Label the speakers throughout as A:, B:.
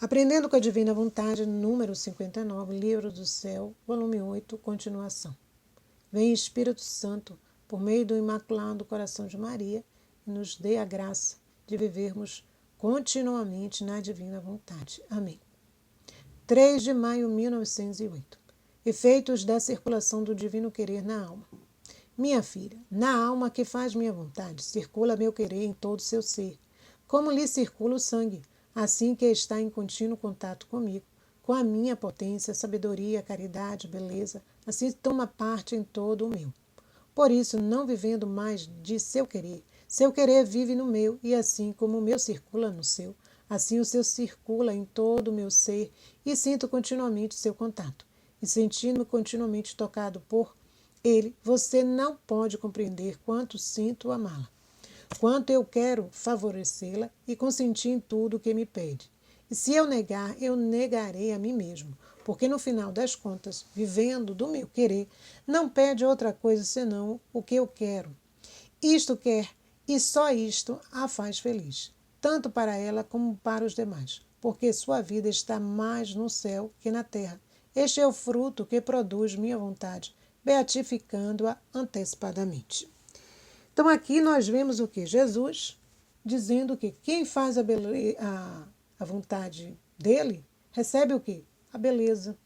A: Aprendendo com a Divina Vontade, número 59, Livro do Céu, volume 8, continuação. Vem Espírito Santo, por meio do Imaculado Coração de Maria, e nos dê a graça de vivermos continuamente na Divina Vontade. Amém. 3 de maio de 1908. Efeitos da circulação do Divino Querer na alma. Minha filha, na alma que faz minha vontade, circula meu querer em todo o seu ser, como lhe circula o sangue, assim que está em contínuo contato comigo, com a minha potência, sabedoria, caridade, beleza, assim toma parte em todo o meu. Por isso, não vivendo mais de seu querer vive no meu, e assim como o meu circula no seu, assim o seu circula em todo o meu ser, e sinto continuamente seu contato. E sentindo-me continuamente tocado por ele, você não pode compreender quanto sinto amá-la, quanto eu quero favorecê-la e consentir em tudo o que me pede. E se eu negar, eu negarei a mim mesmo, porque no final das contas, vivendo do meu querer, não pede outra coisa senão o que eu quero. Isto quer, e só isto a faz feliz, tanto para ela como para os demais, porque sua vida está mais no céu que na terra. Este é o fruto que produz minha vontade, beatificando-a antecipadamente. Então aqui nós vemos o que? Jesus dizendo que quem faz a vontade dele recebe o que? A beleza,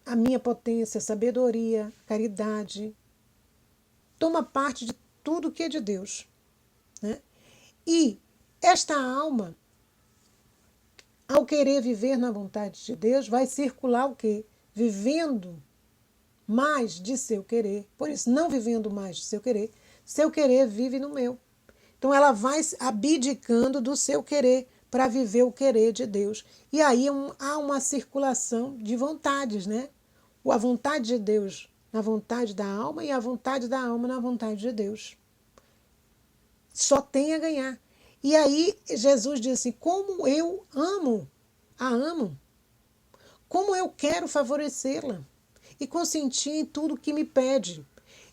A: a minha potência, a sabedoria, a caridade, toma parte de tudo que é de Deus, né? E esta alma, ao querer viver na vontade de Deus, vai circular o quê? Vivendo mais de seu querer. Por isso, não vivendo mais de seu querer vive no meu. Então, ela vai abdicando do seu querer para viver o querer de Deus. E aí há uma circulação de vontades, né? A vontade de Deus na vontade da alma e a vontade da alma na vontade de Deus. Só tem a ganhar. E aí Jesus diz assim, como eu a amo, como eu quero favorecê-la e consentir em tudo que me pede.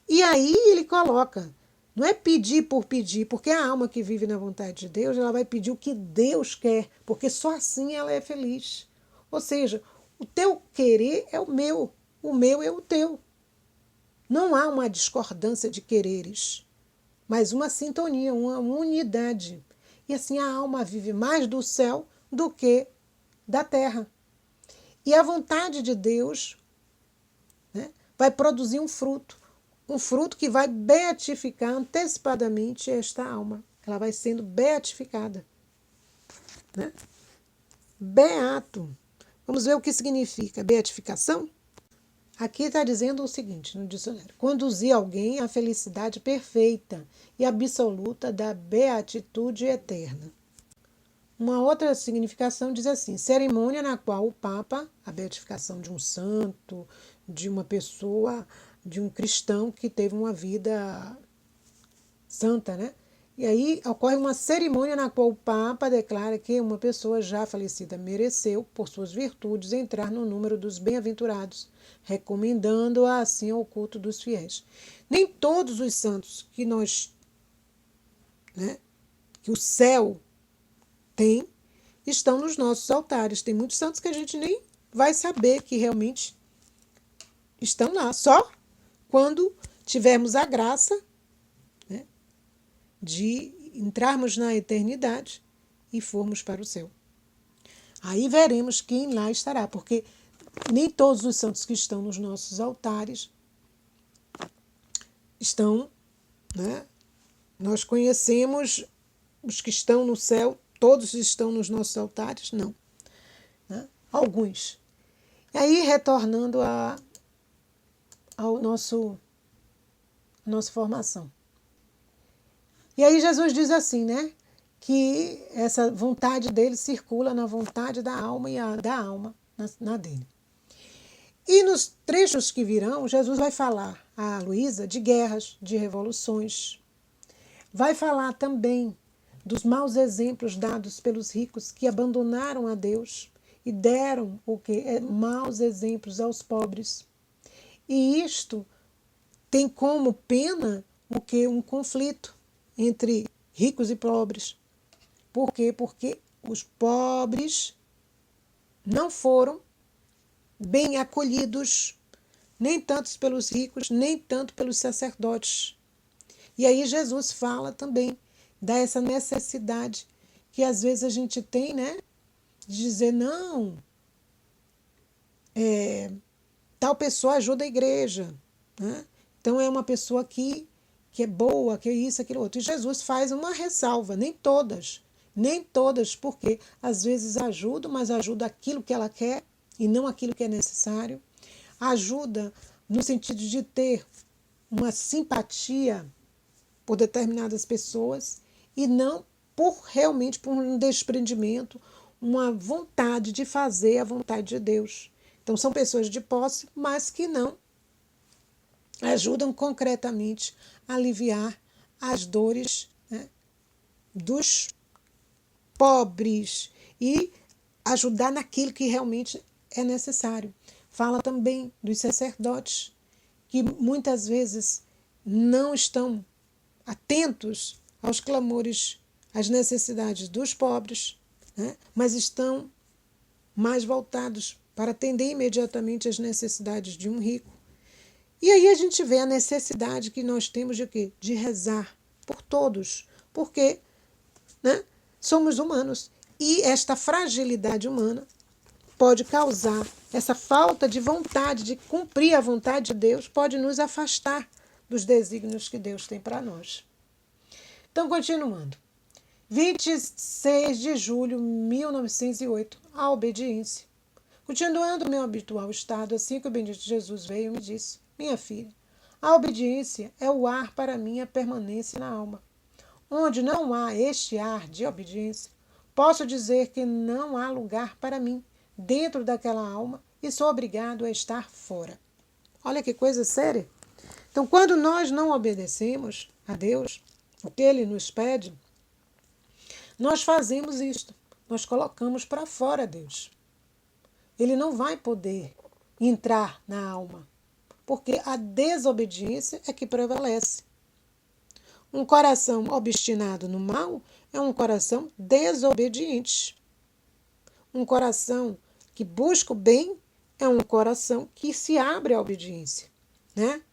A: E aí ele coloca, não é pedir por pedir, porque a alma que vive na vontade de Deus, ela vai pedir o que Deus quer, porque só assim ela é feliz. Ou seja, o teu querer é o meu é o teu. Não há uma discordância de quereres, mas uma sintonia, uma unidade. E assim a alma vive mais do céu do que da terra. E a vontade de Deus, né, vai produzir um fruto que vai beatificar antecipadamente esta alma. Ela vai sendo beatificada, né? Beato. Vamos ver o que significa beatificação? Aqui está dizendo o seguinte no dicionário: conduzir alguém à felicidade perfeita e absoluta da beatitude eterna. Uma outra significação diz assim: cerimônia na qual o Papa, a beatificação de um santo, de uma pessoa, de um cristão que teve uma vida santa, né? E aí ocorre uma cerimônia na qual o Papa declara que uma pessoa já falecida mereceu, por suas virtudes, entrar no número dos bem-aventurados, recomendando-a assim ao culto dos fiéis. Nem todos os santos que que o céu tem, estão nos nossos altares. Tem muitos santos que a gente nem vai saber que realmente estão lá, só quando tivermos a graça, né, de entrarmos na eternidade e formos para o céu. Aí veremos quem lá estará, porque nem todos os santos que estão nos nossos altares estão, né? Nós conhecemos os que estão no céu, todos estão nos nossos altares? Não, né? Alguns. E aí, retornando ao nossa formação. E aí Jesus diz assim, né? Que essa vontade dele circula na vontade da alma e a da alma na dele. E nos trechos que virão, Jesus vai falar a Luísa de guerras, de revoluções. Vai falar também dos maus exemplos dados pelos ricos que abandonaram a Deus e deram maus exemplos aos pobres. E isto tem como pena um conflito entre ricos e pobres. Por quê? Porque os pobres não foram bem acolhidos, nem tanto pelos ricos, nem tanto pelos sacerdotes. E aí Jesus fala também dessa necessidade que às vezes a gente tem, né? De dizer, não, tal pessoa ajuda a igreja, né? Então é uma pessoa que é boa, que é isso, aquilo outro. E Jesus faz uma ressalva, nem todas, porque às vezes ajudam, mas ajuda aquilo que ela quer e não aquilo que é necessário. Ajuda no sentido de ter uma simpatia por determinadas pessoas e não realmente por um desprendimento, uma vontade de fazer a vontade de Deus. Então são pessoas de posse, mas que não ajudam concretamente a aliviar as dores, né, dos pobres e ajudar naquilo que realmente é necessário. Fala também dos sacerdotes, que muitas vezes não estão atentos aos clamores, às necessidades dos pobres, né, mas estão mais voltados para atender imediatamente às necessidades de um rico. E aí a gente vê a necessidade que nós temos de quê? De rezar por todos, porque, né, somos humanos e esta fragilidade humana pode causar essa falta de vontade de cumprir a vontade de Deus, pode nos afastar dos desígnios que Deus tem para nós. Então, continuando. 26 de julho de 1908, a obediência. Continuando meu habitual estado, assim que o bendito Jesus veio, me disse: minha filha, a obediência é o ar para minha permanência na alma. Onde não há este ar de obediência, posso dizer que não há lugar para mim dentro daquela alma e sou obrigado a estar fora. Olha que coisa séria. Então, quando nós não obedecemos a Deus, o que Ele nos pede, nós fazemos isto. Nós colocamos para fora Deus. Ele não vai poder entrar na alma, porque a desobediência é que prevalece. Um coração obstinado no mal é um coração desobediente. Um coração que busca o bem é um coração que se abre à obediência, né?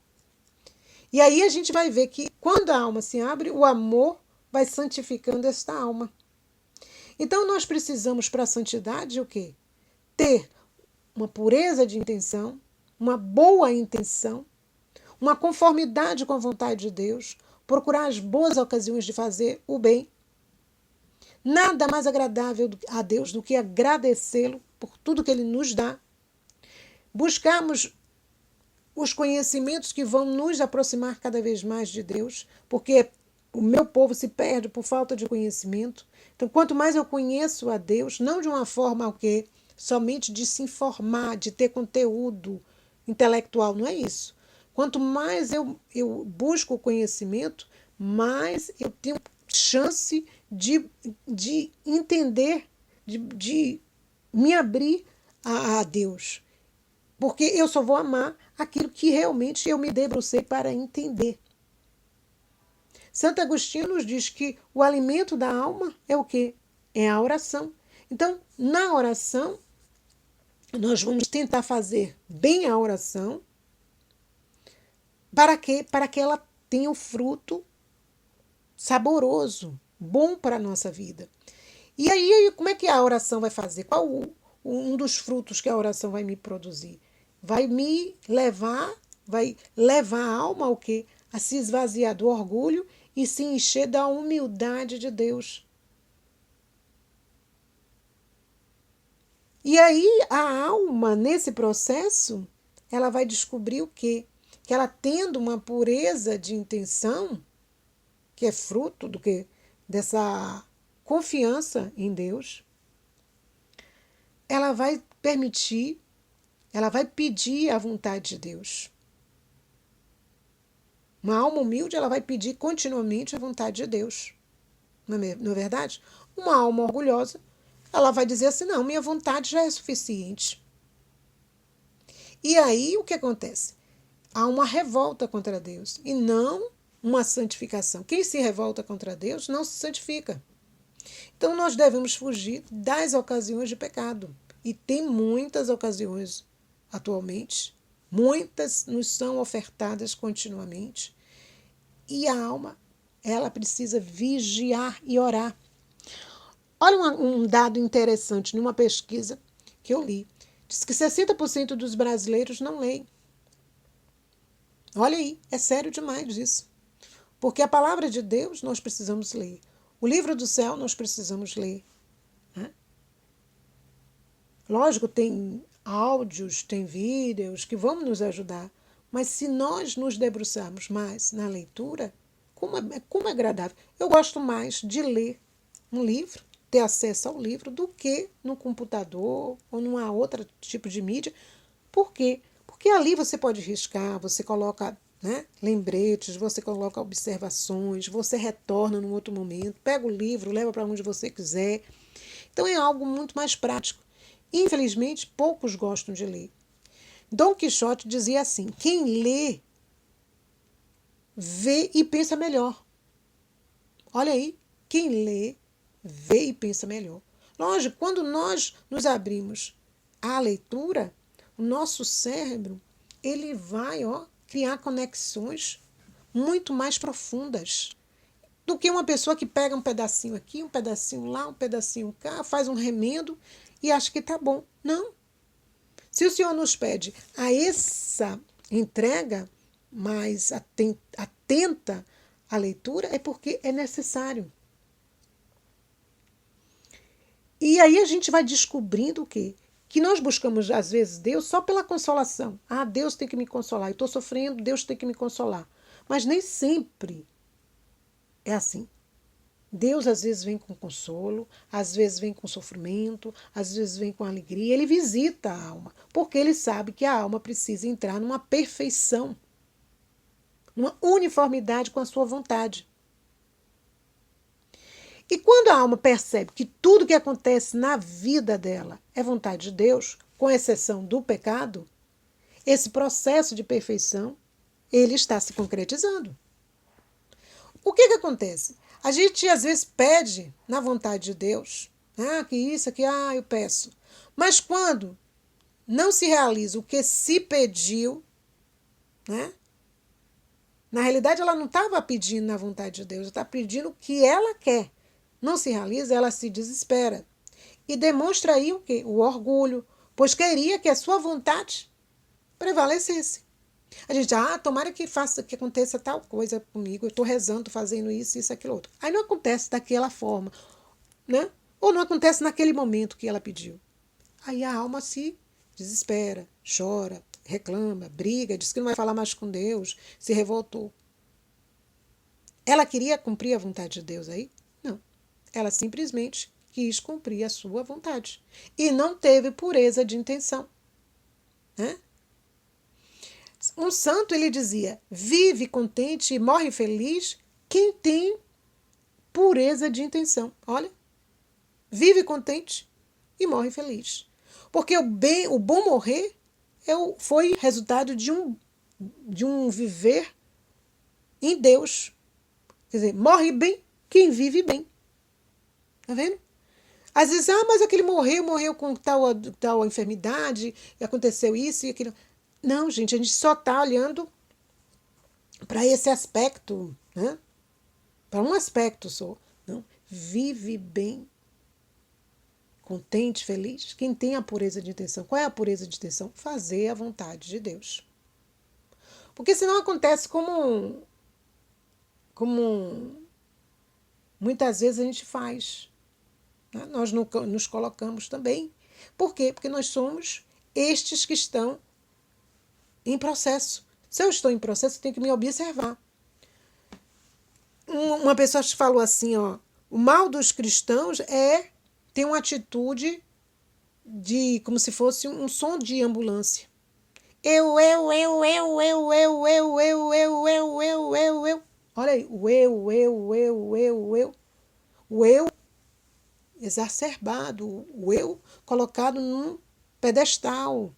A: E aí a gente vai ver que quando a alma se abre, o amor vai santificando esta alma. Então nós precisamos para a santidade o quê? Ter uma pureza de intenção, uma boa intenção, uma conformidade com a vontade de Deus, procurar as boas ocasiões de fazer o bem. Nada mais agradável a Deus do que agradecê-lo por tudo que Ele nos dá. Buscarmos os conhecimentos que vão nos aproximar cada vez mais de Deus, porque o meu povo se perde por falta de conhecimento. Então, quanto mais eu conheço a Deus, não de uma forma somente de se informar, de ter conteúdo intelectual, não é isso. Quanto mais eu busco o conhecimento, mais eu tenho chance de entender, de me abrir a Deus. Porque eu só vou amar aquilo que realmente eu me debrucei para entender. Santo Agostinho nos diz que o alimento da alma é o quê? É a oração. Então, na oração, nós vamos tentar fazer bem a oração. Para quê? Para que ela tenha um fruto saboroso, bom para a nossa vida. E aí, como é que a oração vai fazer? Qual um dos frutos que a oração vai me produzir? Vai levar a alma ao quê? A se esvaziar do orgulho e se encher da humildade de Deus. E aí a alma, nesse processo, ela vai descobrir o quê? Que ela tendo uma pureza de intenção, que é fruto do quê? Dessa confiança em Deus, ela vai permitir, ela vai pedir a vontade de Deus. Uma alma humilde, ela vai pedir continuamente a vontade de Deus. Não é verdade? Uma alma orgulhosa, ela vai dizer assim, não, minha vontade já é suficiente. E aí, o que acontece? Há uma revolta contra Deus e não uma santificação. Quem se revolta contra Deus não se santifica. Então, nós devemos fugir das ocasiões de pecado. E tem muitas ocasiões atualmente, muitas nos são ofertadas continuamente. E a alma, ela precisa vigiar e orar. Olha um dado interessante numa pesquisa que eu li. Diz que 60% dos brasileiros não leem. Olha aí, é sério demais isso. Porque a palavra de Deus nós precisamos ler. O livro do céu nós precisamos ler. Né? Lógico, tem áudios, tem vídeos que vão nos ajudar. Mas se nós nos debruçarmos mais na leitura, como é agradável. Eu gosto mais de ler um livro, ter acesso ao livro, do que no computador ou numa outra tipo de mídia. Por quê? Porque ali você pode riscar, você coloca, né, lembretes, você coloca observações, você retorna num outro momento, pega o livro, leva para onde você quiser. Então é algo muito mais prático. Infelizmente, poucos gostam de ler. Dom Quixote dizia assim: quem lê, vê e pensa melhor. Olha aí, quem lê, vê e pensa melhor. Lógico, quando nós nos abrimos à leitura, o nosso cérebro ele vai criar conexões muito mais profundas do que uma pessoa que pega um pedacinho aqui, um pedacinho lá, um pedacinho cá, faz um remendo e acha que está bom. Não. Se o Senhor nos pede a essa entrega mais atenta à leitura, é porque é necessário. E aí a gente vai descobrindo o quê? Que nós buscamos, às vezes, Deus só pela consolação. Ah, Deus tem que me consolar. Eu estou sofrendo, Deus tem que me consolar. Mas nem sempre é assim. Deus às vezes vem com consolo, às vezes vem com sofrimento, às vezes vem com alegria. Ele visita a alma, porque ele sabe que a alma precisa entrar numa perfeição, numa uniformidade com a sua vontade. E quando a alma percebe que tudo que acontece na vida dela é vontade de Deus, com exceção do pecado, esse processo de perfeição, ele está se concretizando. O que acontece? A gente às vezes pede na vontade de Deus, que isso, aqui, eu peço. Mas quando não se realiza o que se pediu, né? Na realidade ela não estava pedindo na vontade de Deus, ela está pedindo o que ela quer. Não se realiza, ela se desespera. E demonstra aí o quê? O orgulho, pois queria que a sua vontade prevalecesse. A gente, tomara que aconteça tal coisa comigo, eu estou rezando, fazendo isso, aquilo, outro. Aí não acontece daquela forma, né? Ou não acontece naquele momento que ela pediu. Aí a alma se desespera, chora, reclama, briga, diz que não vai falar mais com Deus, se revoltou. Ela queria cumprir a vontade de Deus aí? Não. Ela simplesmente quis cumprir a sua vontade. E não teve pureza de intenção. Né? Um santo, ele dizia, vive contente e morre feliz quem tem pureza de intenção. Olha, vive contente e morre feliz. Porque o bom morrer foi resultado de um viver em Deus. Quer dizer, morre bem quem vive bem. Tá vendo? Às vezes, mas aquele morreu com tal enfermidade, e aconteceu isso e aquilo. Não, gente, a gente só está olhando para esse aspecto, né? Para um aspecto só. Não. Vive bem, contente, feliz, quem tem a pureza de intenção. Qual é a pureza de intenção? Fazer a vontade de Deus. Porque senão acontece como muitas vezes a gente faz. Né? Nós nos colocamos também. Por quê? Porque nós somos estes que estão em processo. Se eu estou em processo, eu tenho que me observar. Uma pessoa te falou assim, o mal dos cristãos é ter uma atitude de como se fosse um som de ambulância. Eu. Olha aí, o eu. O eu exacerbado, o eu colocado num pedestal.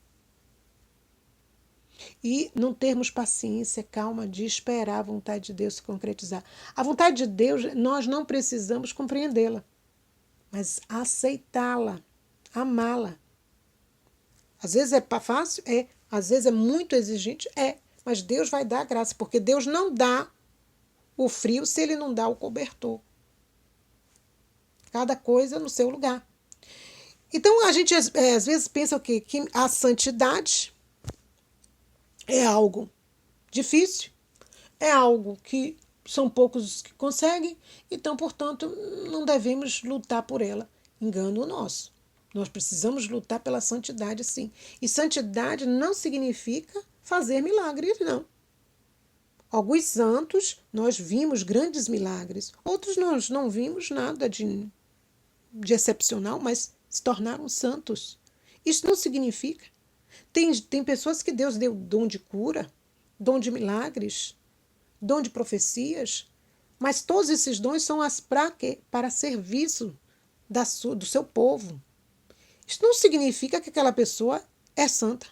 A: E não termos paciência, calma de esperar a vontade de Deus se concretizar. A vontade de Deus, nós não precisamos compreendê-la. mas aceitá-la, amá-la. Às vezes é fácil? É. Às vezes é muito exigente? É. Mas Deus vai dar graça, porque Deus não dá o frio se Ele não dá o cobertor. Cada coisa no seu lugar. Então, a gente às vezes pensa o quê? Que a santidade é algo difícil, é algo que são poucos os que conseguem, então, portanto, não devemos lutar por ela. Engano nosso. Nós precisamos lutar pela santidade, sim. E santidade não significa fazer milagres, não. Alguns santos nós vimos grandes milagres, outros nós não vimos nada de excepcional, mas se tornaram santos. Isso não significa. Tem pessoas que Deus deu dom de cura, dom de milagres, dom de profecias, mas todos esses dons são para quê? Para serviço do seu povo. Isso não significa que aquela pessoa é santa.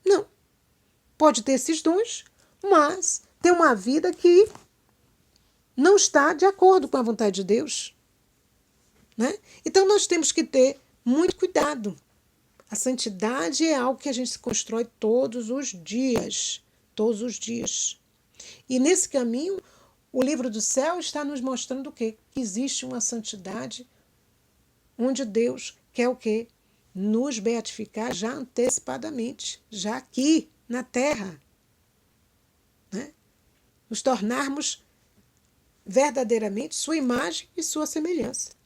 A: Não. Pode ter esses dons, mas tem uma vida que não está de acordo com a vontade de Deus. Né? Então nós temos que ter muito cuidado. A santidade é algo que a gente se constrói todos os dias. Todos os dias. E nesse caminho, o livro do céu está nos mostrando o quê? Que existe uma santidade onde Deus quer o quê? Nos beatificar já antecipadamente, já aqui na terra. Né? Nos tornarmos verdadeiramente sua imagem e sua semelhança.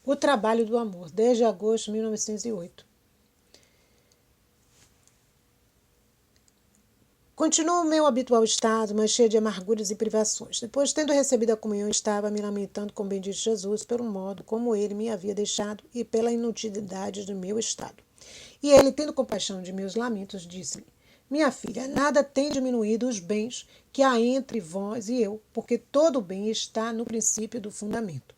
A: O trabalho do amor, 10 de agosto de 1908. Continuo o meu habitual estado, mas cheio de amarguras e privações. Depois, tendo recebido a comunhão, estava me lamentando com o bendito Jesus pelo modo como ele me havia deixado e pela inutilidade do meu estado. E ele, tendo compaixão de meus lamentos, disse-me: minha filha, nada tem diminuído os bens que há entre vós e eu, porque todo o bem está no princípio do fundamento.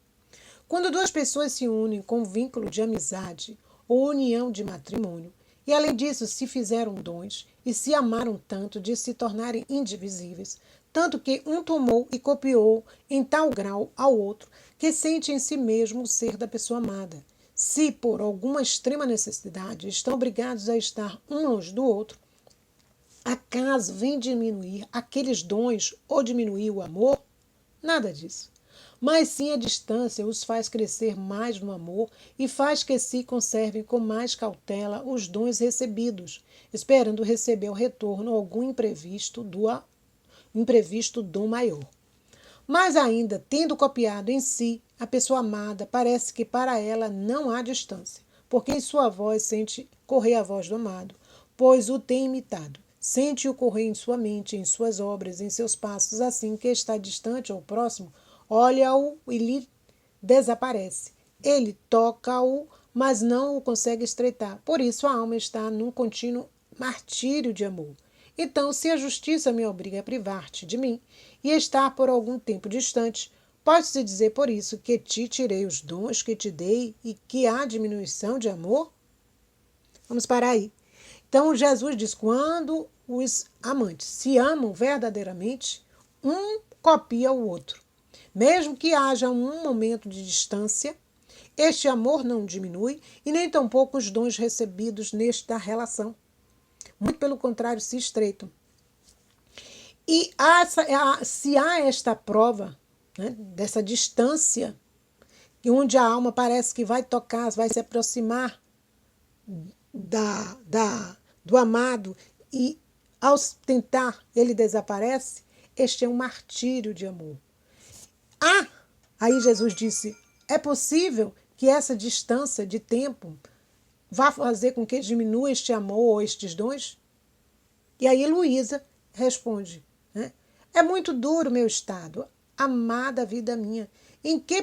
A: Quando duas pessoas se unem com vínculo de amizade ou união de matrimônio, e além disso se fizeram dons e se amaram tanto de se tornarem indivisíveis, tanto que um tomou e copiou em tal grau ao outro que sente em si mesmo o ser da pessoa amada. Se por alguma extrema necessidade estão obrigados a estar um longe do outro, acaso vem diminuir aqueles dons ou diminuir o amor? Nada disso. Mas sim a distância os faz crescer mais no amor e faz que se conservem com mais cautela os dons recebidos, esperando receber ao retorno algum imprevisto dom maior. Mas ainda, tendo copiado em si, a pessoa amada parece que para ela não há distância, porque em sua voz sente correr a voz do amado, pois o tem imitado. Sente-o correr em sua mente, em suas obras, em seus passos, assim que está distante ou próximo, olha-o e lhe desaparece. Ele toca-o, mas não o consegue estreitar. Por isso a alma está num contínuo martírio de amor. Então, se a justiça me obriga a privar-te de mim e estar por algum tempo distante, pode-se dizer por isso que te tirei os dons que te dei e que há diminuição de amor? Vamos parar aí. Então, Jesus diz, quando os amantes se amam verdadeiramente, um copia o outro. Mesmo que haja um momento de distância, este amor não diminui e nem tampouco os dons recebidos nesta relação. Muito pelo contrário, se estreitam. E se há esta prova, né, dessa distância, onde a alma parece que vai tocar, vai se aproximar do amado e ao tentar ele desaparece, este é um martírio de amor. Aí Jesus disse, é possível que essa distância de tempo vá fazer com que diminua este amor ou estes dons? E aí Luísa responde, né? É muito duro meu estado, amada vida minha, em que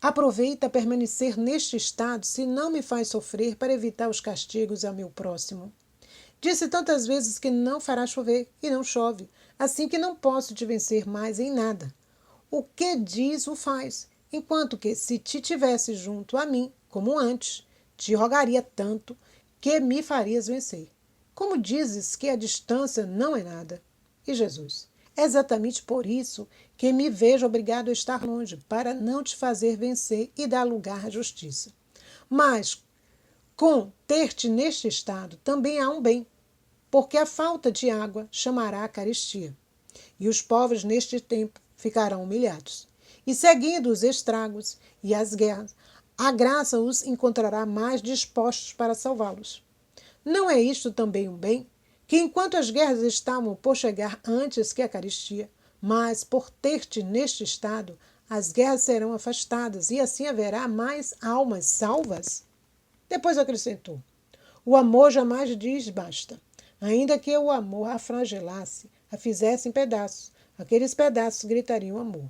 A: aproveita permanecer neste estado se não me faz sofrer para evitar os castigos ao meu próximo? Disse tantas vezes que não fará chover e não chove, assim que não posso te vencer mais em nada. O que diz o faz, enquanto que se te tivesse junto a mim, como antes, te rogaria tanto que me farias vencer. Como dizes que a distância não é nada? E Jesus? É exatamente por isso que me vejo obrigado a estar longe, para não te fazer vencer e dar lugar à justiça. Mas, com ter-te neste estado, também há um bem, porque a falta de água chamará a carestia, e os povos neste tempo ficarão humilhados. E seguindo os estragos e as guerras, a graça os encontrará mais dispostos para salvá-los. Não é isto também um bem? Que enquanto as guerras estavam por chegar antes que a carestia, mas por ter-te neste estado, as guerras serão afastadas e assim haverá mais almas salvas? Depois acrescentou: o amor jamais diz basta. Ainda que o amor a flagelasse, a fizesse em pedaços, aqueles pedaços gritariam amor.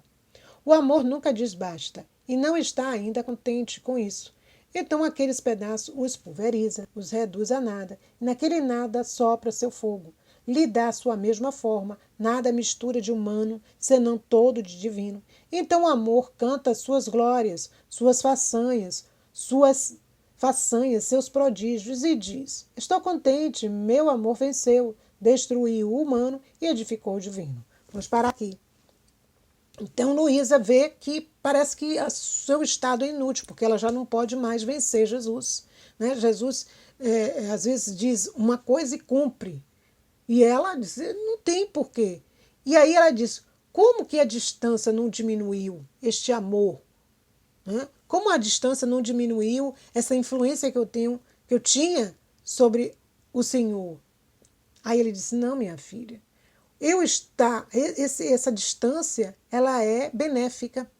A: O amor nunca diz basta e não está ainda contente com isso. Então aqueles pedaços os pulveriza, os reduz a nada, e naquele nada sopra seu fogo. Lhe dá sua mesma forma, nada mistura de humano, senão todo de divino. Então o amor canta suas glórias, suas façanhas, seus prodígios, e diz: estou contente, meu amor venceu, destruiu o humano e edificou o divino. Vamos parar aqui. Então, Luísa vê que parece que o seu estado é inútil, porque ela já não pode mais vencer Jesus. Né? Jesus, às vezes, diz uma coisa e cumpre. E ela diz, não tem porquê. E aí ela diz, como que a distância não diminuiu este amor? Né? Como a distância não diminuiu essa influência que eu tinha sobre o Senhor? Aí ele disse, não, minha filha. Essa distância, ela é benéfica,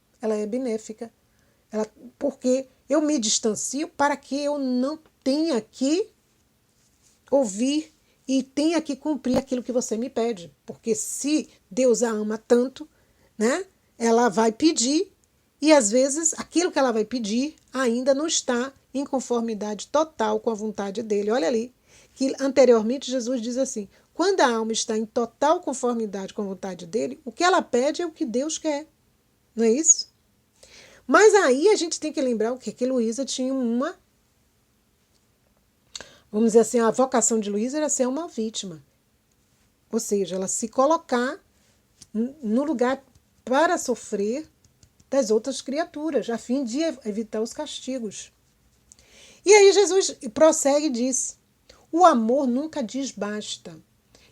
A: porque eu me distancio para que eu não tenha que ouvir e tenha que cumprir aquilo que você me pede, porque se Deus a ama tanto, né, ela vai pedir e às vezes aquilo que ela vai pedir ainda não está em conformidade total com a vontade dele. Olha ali, que anteriormente Jesus diz assim, quando a alma está em total conformidade com a vontade dele, o que ela pede é o que Deus quer. Não é isso? Mas aí a gente tem que lembrar o quê? Que Luísa tinha vamos dizer assim, a vocação de Luísa era ser uma vítima. Ou seja, ela se colocar no lugar para sofrer das outras criaturas, a fim de evitar os castigos. E aí Jesus prossegue e diz, o amor nunca diz basta.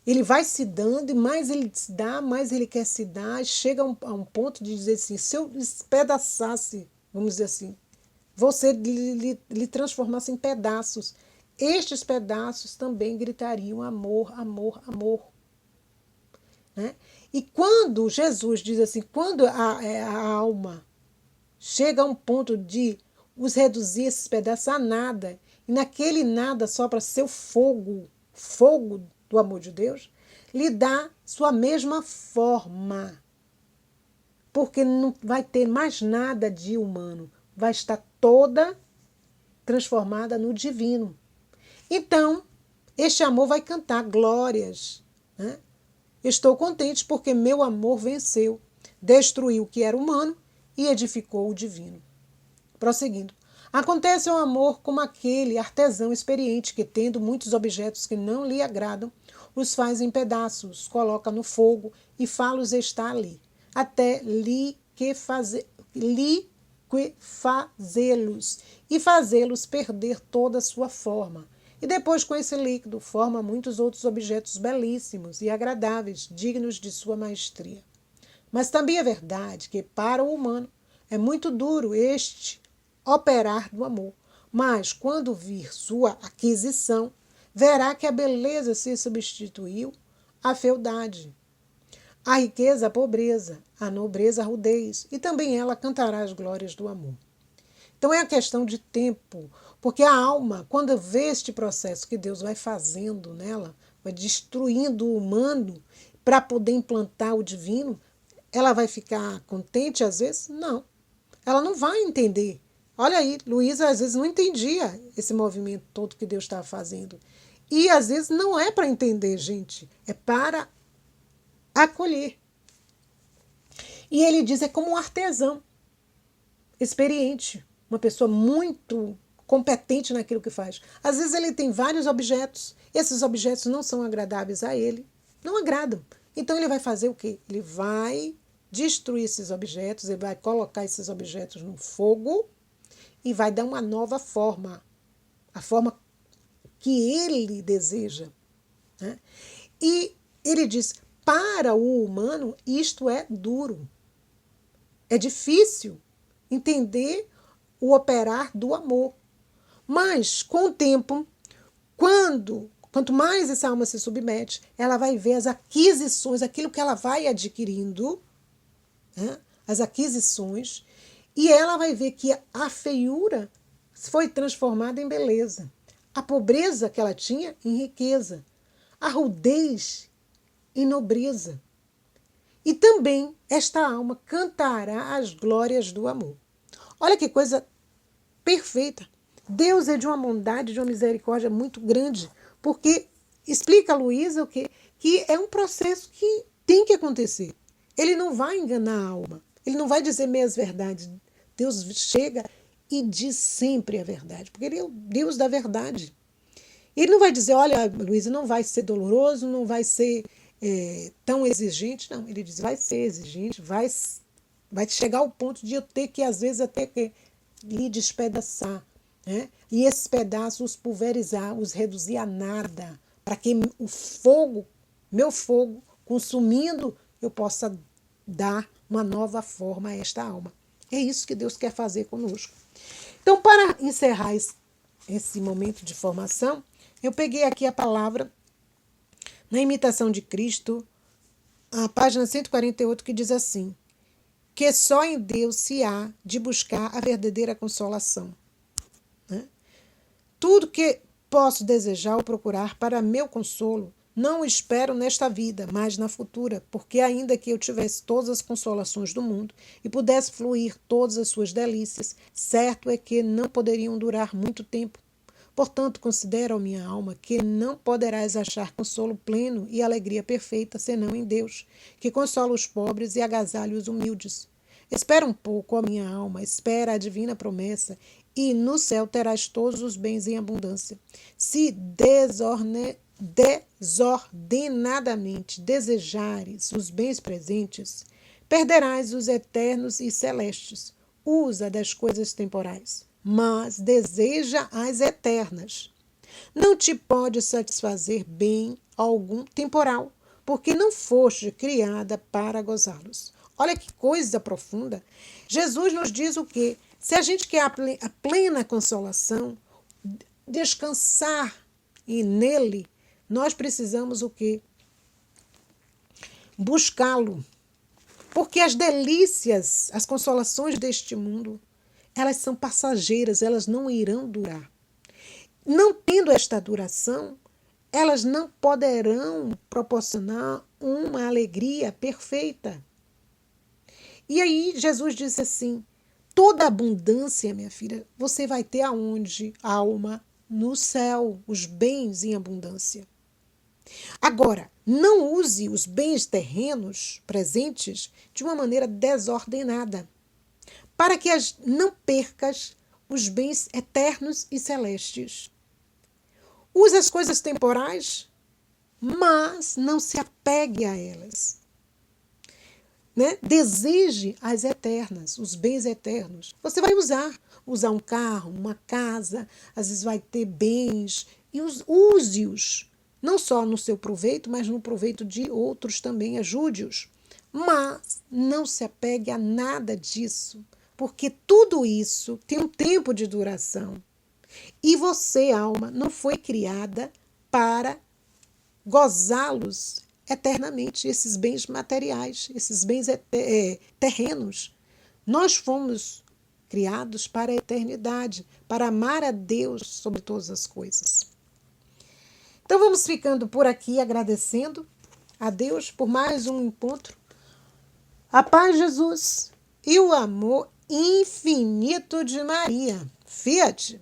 A: Ele vai se dando, e mais ele se dá, mais ele quer se dar, chega a um ponto de dizer assim, se eu despedaçasse, vamos dizer assim, você lhe transformasse em pedaços, estes pedaços também gritariam amor, amor, amor. Né? E quando Jesus diz assim, quando a alma chega a um ponto de os reduzir esses pedaços a nada, e naquele nada sopra seu fogo, fogo do amor de Deus, lhe dá sua mesma forma. Porque não vai ter mais nada de humano, vai estar toda transformada no divino. Então, este amor vai cantar glórias. Né? Estou contente porque meu amor venceu, destruiu o que era humano e edificou o divino. Prosseguindo. Acontece o amor como aquele artesão experiente que, tendo muitos objetos que não lhe agradam, os faz em pedaços, os coloca no fogo e fá-los estar ali, até liquefazê-los e fazê-los perder toda a sua forma. E depois, com esse líquido, forma muitos outros objetos belíssimos e agradáveis, dignos de sua maestria. Mas também é verdade que, para o humano, é muito duro este operar do amor. Mas, quando vir sua aquisição, verá que a beleza se substituiu à fealdade, a riqueza à pobreza, a nobreza à rudez, e também ela cantará as glórias do amor. Então é a questão de tempo, porque a alma, quando vê este processo que Deus vai fazendo nela, vai destruindo o humano para poder implantar o divino, ela vai ficar contente às vezes? Não. Ela não vai entender. Olha aí, Luísa às vezes não entendia esse movimento todo que Deus estava fazendo. E às vezes não é para entender, gente, é para acolher. E ele diz, é como um artesão experiente, uma pessoa muito competente naquilo que faz. Às vezes ele tem vários objetos, esses objetos não são agradáveis a ele, não agradam. Então ele vai fazer o quê? Ele vai destruir esses objetos, ele vai colocar esses objetos no fogo e vai dar uma nova forma, a forma que ele deseja, né? E ele diz, para o humano isto é duro, é difícil entender o operar do amor. Mas, com o tempo, quanto mais essa alma se submete, ela vai ver as aquisições, aquilo que ela vai adquirindo, né? As aquisições, e ela vai ver que a feiura foi transformada em beleza, a pobreza que ela tinha em riqueza, a rudez em nobreza. E também esta alma cantará as glórias do amor. Olha que coisa perfeita. Deus é de uma bondade, de uma misericórdia muito grande, porque explica a Luísa o quê? Que é um processo que tem que acontecer. Ele não vai enganar a alma, ele não vai dizer meias verdades. Deus chega e diz sempre a verdade, porque ele é o Deus da verdade. Ele não vai dizer, olha, Luísa, não vai ser doloroso, não vai ser tão exigente. Não, ele diz, vai ser exigente, vai chegar ao ponto de eu ter que, às vezes, até que lhe despedaçar, né? E esses pedaços os pulverizar, os reduzir a nada, para que o fogo, meu fogo, consumindo, eu possa dar uma nova forma a esta alma. É isso que Deus quer fazer conosco. Então, para encerrar esse momento de formação, eu peguei aqui a palavra na Imitação de Cristo, a página 148, que diz assim, que só em Deus se há de buscar a verdadeira consolação. Né? Tudo que posso desejar ou procurar para meu consolo, não o espero nesta vida, mas na futura, porque ainda que eu tivesse todas as consolações do mundo e pudesse fluir todas as suas delícias, certo é que não poderiam durar muito tempo. Portanto, considero, ó minha alma, que não poderás achar consolo pleno e alegria perfeita senão em Deus, que consola os pobres e agasalha os humildes. Espera um pouco, ó minha alma, espera a divina promessa, e no céu terás todos os bens em abundância. Se desordenadamente desejares os bens presentes, perderás os eternos e celestes. Usa das coisas temporais, mas deseja as eternas. Não te pode satisfazer bem algum temporal, porque não foste criada para gozá-los. Olha que coisa profunda. Jesus nos diz o quê? Se a gente quer a plena consolação, descansar e nele, nós precisamos o quê? Buscá-lo. Porque as delícias, as consolações deste mundo, elas são passageiras, elas não irão durar. Não tendo esta duração, elas não poderão proporcionar uma alegria perfeita. E aí Jesus disse assim, toda abundância, minha filha, você vai ter aonde? Alma, no céu, os bens em abundância. Agora, não use os bens terrenos presentes de uma maneira desordenada, para que não percas os bens eternos e celestes. Use as coisas temporais, mas não se apegue a elas. Né? Deseje as eternas, os bens eternos. Você vai usar um carro, uma casa, às vezes vai ter bens, e use-os, não só no seu proveito, mas no proveito de outros também, ajude-os. Mas não se apegue a nada disso, porque tudo isso tem um tempo de duração. E você, alma, não foi criada para gozá-los eternamente, esses bens materiais, esses bens terrenos. Nós fomos criados para a eternidade, para amar a Deus sobre todas as coisas. Então vamos ficando por aqui, agradecendo a Deus por mais um encontro. A paz de Jesus e o amor infinito de Maria. Fiat.